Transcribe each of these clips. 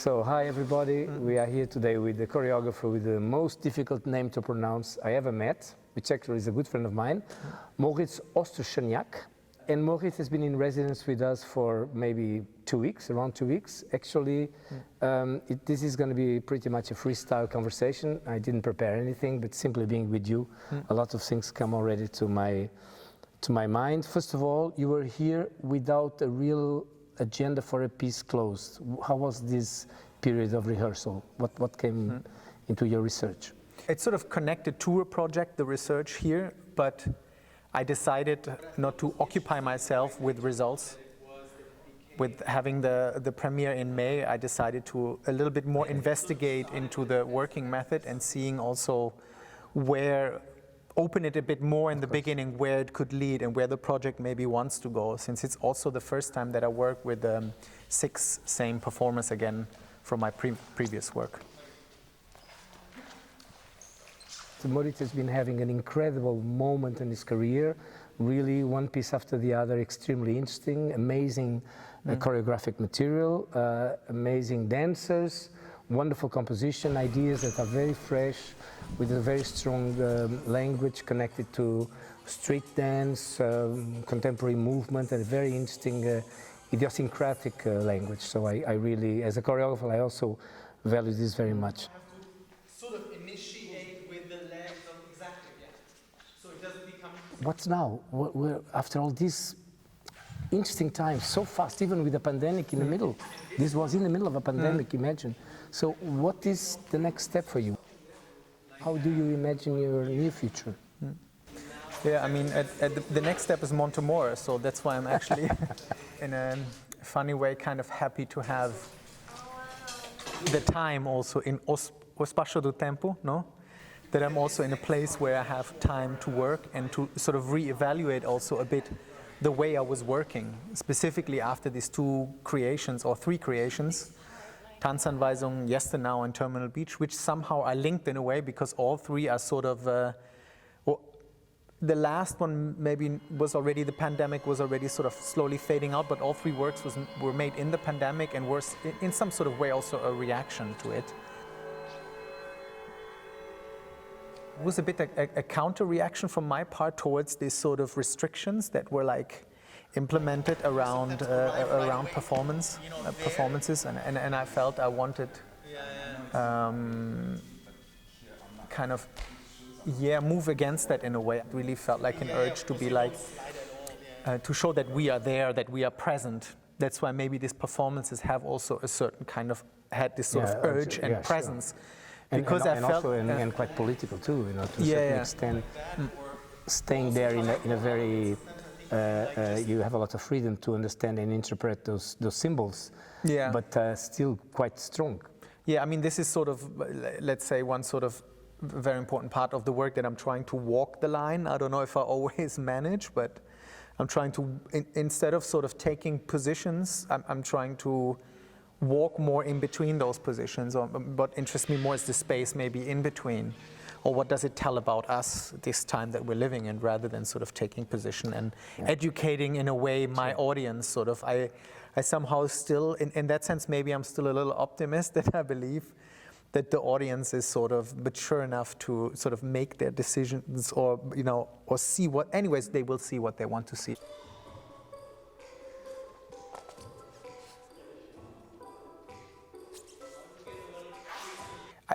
So, hi everybody, we are here today with the choreographer with the most difficult name to pronounce I ever met, which actually is a good friend of mine, Moritz Ostruschnjak. And Moritz has been in residence with us for maybe 2 weeks, around 2 weeks. Actually, this is going to be pretty much a freestyle conversation. I didn't prepare anything, but simply being with you, a lot of things come already to my mind. First of all, you were here without a real agenda for a piece closed. How was this period of rehearsal? What came into your research? It's sort of connected to a project, the research here, but I decided not to occupy myself with results. With having the premiere in May, I decided to a little bit more investigate into the working method and seeing also where, open it a bit more in the beginning, where it could lead and where the project maybe wants to go, since it's also the first time that I work with 6 same performers again from my previous work. So Moritz has been having an incredible moment in his career, really one piece after the other, extremely interesting, amazing choreographic material, amazing dancers, wonderful composition, ideas that are very fresh, with a very strong language connected to street dance, contemporary movement, and a very interesting idiosyncratic language. So I really, as a choreographer, I also value this very much. Sort of initiate with the legs of exactly, yeah. So it doesn't become. What's now? We're, after all these interesting times, so fast, even with the pandemic in the middle. This was in the middle of a pandemic, imagine. So what is the next step for you? How do you imagine your near future? Yeah, I mean, the next step is Montemor, so that's why I'm actually, in a funny way, kind of happy to have the time also in Espaço do Tempo, no? That I'm also in a place where I have time to work and to sort of reevaluate also a bit the way I was working, specifically after these 2 creations or 3 creations, Tanzanweisung, Yesternow and Terminal Beach, which somehow are linked in a way because all 3 are sort of, the last one maybe was already, the pandemic was already sort of slowly fading out, but all 3 works were made in the pandemic and were in some sort of way also a reaction to it. It was a bit a counter-reaction from my part towards these sort of restrictions that were like implemented around performances, and I felt I wanted kind of move against that in a way. I really felt like an urge to be like to show that we are there, that we are present. That's why maybe these performances have also a certain kind of had this sort of urge and presence. Sure. Because and I felt also and quite political too, you know, to a certain extent, staying there in a very you have a lot of freedom to understand and interpret those symbols, but still quite strong. Yeah, I mean, this is sort of, let's say, one sort of very important part of the work that I'm trying to walk the line. I don't know if I always manage, but I'm trying to, instead of sort of taking positions, I'm trying to walk more in between those positions, or what interests me more is the space maybe in between, or what does it tell about us this time that we're living in, rather than sort of taking position and educating in a way my audience sort of. I somehow still, in that sense, maybe I'm still a little optimist that I believe that the audience is sort of mature enough to sort of make their decisions, or, you know, or see what, anyways, they will see what they want to see.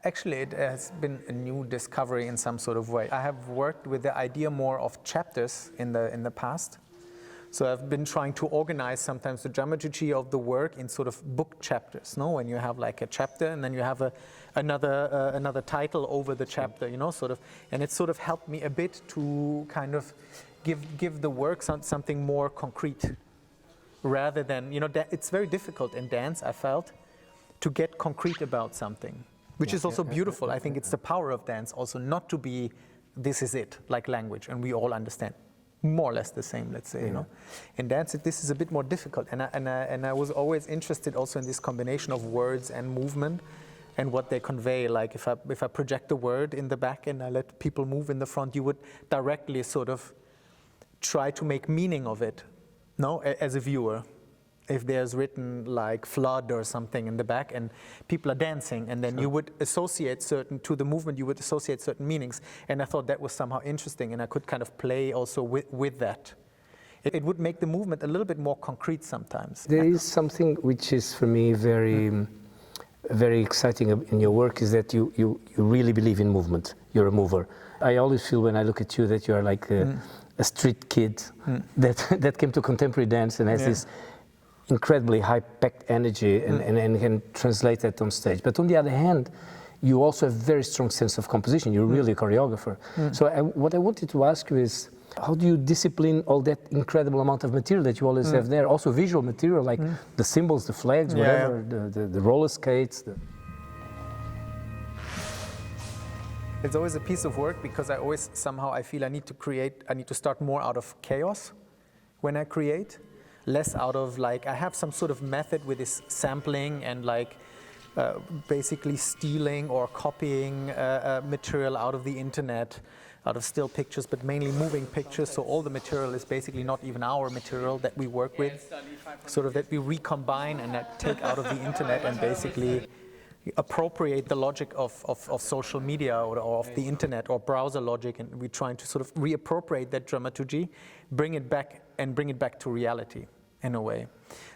Actually, it has been a new discovery in some sort of way. I have worked with the idea more of chapters in the past. So I've been trying to organize sometimes the dramaturgy of the work in sort of book chapters, no? When you have like a chapter and then you have another title over the chapter, you know, sort of. And it sort of helped me a bit to kind of give the work something more concrete, rather than, you know, it's very difficult in dance, I felt, to get concrete about something. Which is also beautiful. I think it's the power of dance also not to be, this is it, like language, and we all understand more or less the same, let's say, you know. In dance, this is a bit more difficult, and I was always interested also in this combination of words and movement, and what they convey. Like if I project a word in the back and I let people move in the front, you would directly sort of try to make meaning of it, no, as a viewer. if there's written like flood or something in the back and people are dancing, and then you would associate to the movement, you would associate certain meanings. And I thought that was somehow interesting, and I could kind of play also with that. It would make the movement a little bit more concrete sometimes. There is something which is for me very exciting in your work, is that you really believe in movement. You're a mover. I always feel when I look at you that you're like a street kid that came to contemporary dance and has this incredibly high-packed energy and can translate that on stage. But on the other hand, you also have a very strong sense of composition. You're really a choreographer. So what I wanted to ask you is, how do you discipline all that incredible amount of material that you always have there? Also visual material, like the symbols, the flags, whatever, the roller skates. It's always a piece of work, because I always somehow I feel I need to start more out of chaos when I create, less out of like, I have some sort of method with this sampling and like basically stealing or copying material out of the internet, out of still pictures, but mainly moving pictures. So all the material is basically not even our material that we work with, sort of that we recombine and that take out of the internet and basically appropriate the logic of social media or of the internet or browser logic, and we're trying to sort of reappropriate that dramaturgy, bring it back to reality in a way.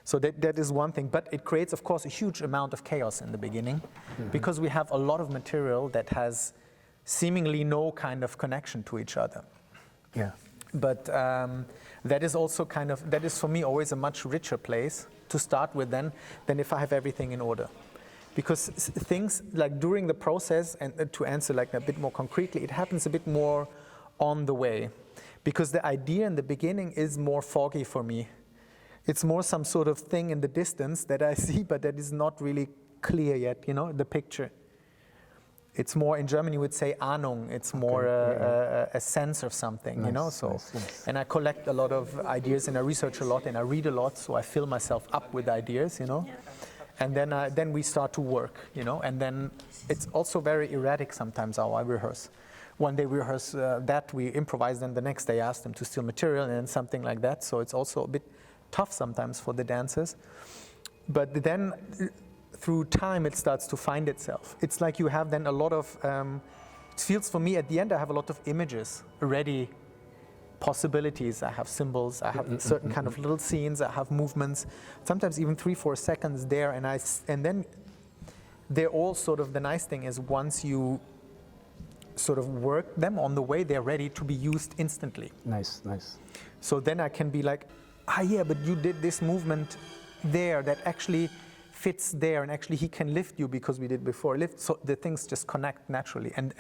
So that is one thing, but it creates, of course, a huge amount of chaos in the beginning, because we have a lot of material that has seemingly no kind of connection to each other. Yeah. But that is also that is for me always a much richer place to start with than if I have everything in order. Because things like during the process, and to answer like a bit more concretely, it happens a bit more on the way. Because the idea in the beginning is more foggy for me. It's more some sort of thing in the distance that I see, but that is not really clear yet, the picture. It's more, in German you would say Ahnung, it's more a sense of something, Nice. And I collect a lot of ideas, and I research a lot, and I read a lot, so I fill myself up with ideas, And then we start to work, and then it's also very erratic sometimes how I rehearse. One day we rehearse that, we improvise, then the next day I ask them to steal material and then something like that, so it's also a bit tough sometimes for the dancers. But then through time it starts to find itself. It's like you have then a lot of, it feels for me at the end I have a lot of images already, possibilities. I have symbols, I have certain kind of little scenes, I have movements, sometimes even 3-4 seconds there, and then they're all sort of, the nice thing is once you sort of work them on the way, they're ready to be used instantly. Nice. So then I can be like, yeah, but you did this movement there that actually fits there, and actually he can lift you because we did before lift, so the things just connect naturally and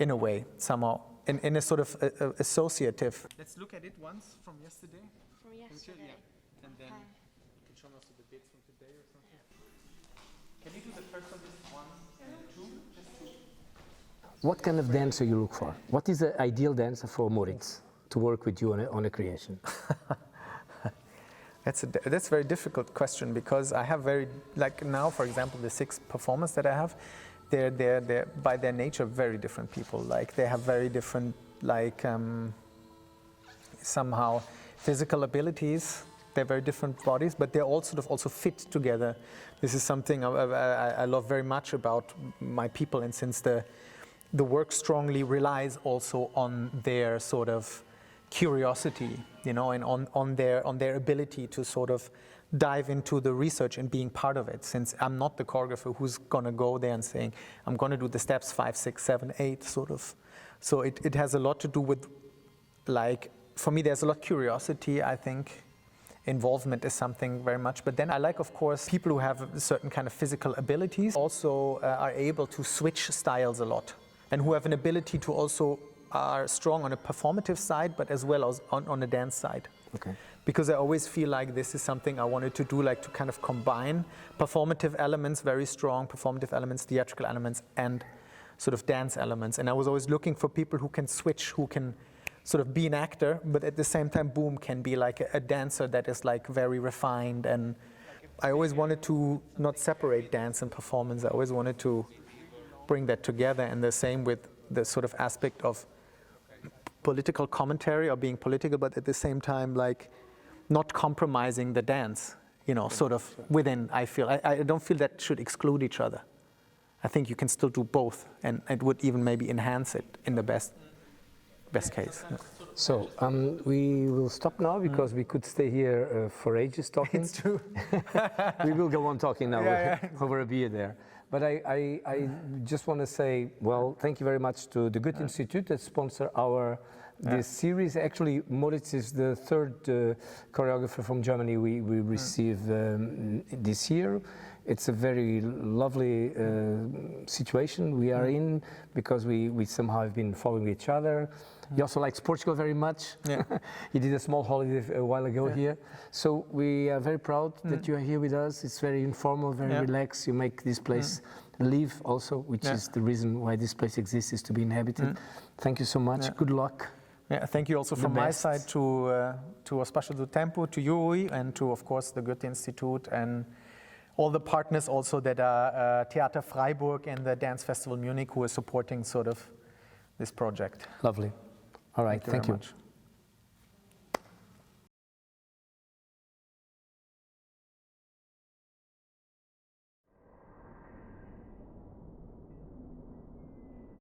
in a way somehow. In a sort of associative. Let's look at it once from yesterday. From yesterday. Yeah. And then you can show me also the dates from today or something. Yeah. Can you do the first one, just 1 and 2? What kind of dancer you look for? What is the ideal dancer for Moritz to work with you on a creation? That's a very difficult question, because I have like now, for example, the 6 performers that I have, they're by their nature very different people. Like they have very different somehow physical abilities. They're very different bodies, but they're all sort of also fit together. This is something I love very much about my people, and since the work strongly relies also on their sort of curiosity, and on their ability to sort of dive into the research and being part of it, since I'm not the choreographer who's gonna go there and saying, I'm gonna do the steps 5, 6, 7, 8, sort of. So it has a lot to do with, like, for me there's a lot of curiosity, I think. Involvement is something very much, but then I like, of course, people who have a certain kind of physical abilities, also are able to switch styles a lot, and who have an ability to also are strong on a performative side, but as well as on a dance side. Okay. Because I always feel like this is something I wanted to do, like to kind of combine performative elements, very strong performative elements, theatrical elements, and sort of dance elements. And I was always looking for people who can switch, who can sort of be an actor, but at the same time, boom, can be like a dancer that is like very refined. And I always wanted to not separate dance and performance. I always wanted to bring that together, and the same with the sort of aspect of political commentary or being political, but at the same time, like, not compromising the dance, sort of within, I feel. I don't feel that should exclude each other. I think you can still do both, and it would even maybe enhance it in the best case. Yeah. So we will stop now because we could stay here for ages talking. It's true. We will go on talking now over a beer there. But I just want to say, well, thank you very much to the Goethe Institut that sponsor this series. Actually, Moritz is the third choreographer from Germany we receive this year. It's a very lovely situation we are in because we somehow have been following each other. He also likes Portugal very much. Yeah. He did a small holiday a while ago here. So we are very proud that you are here with us. It's very informal, very relaxed. You make this place live also, which is the reason why this place exists, is to be inhabited. Thank you so much. Good luck. Yeah, thank you also from my side to Espaço do Tempo, to you, Rui, and to, of course, the Goethe Institut and all the partners also that are Theater Freiburg and the Dance Festival Munich, who are supporting sort of this project. Lovely. All right, thank you. Very much.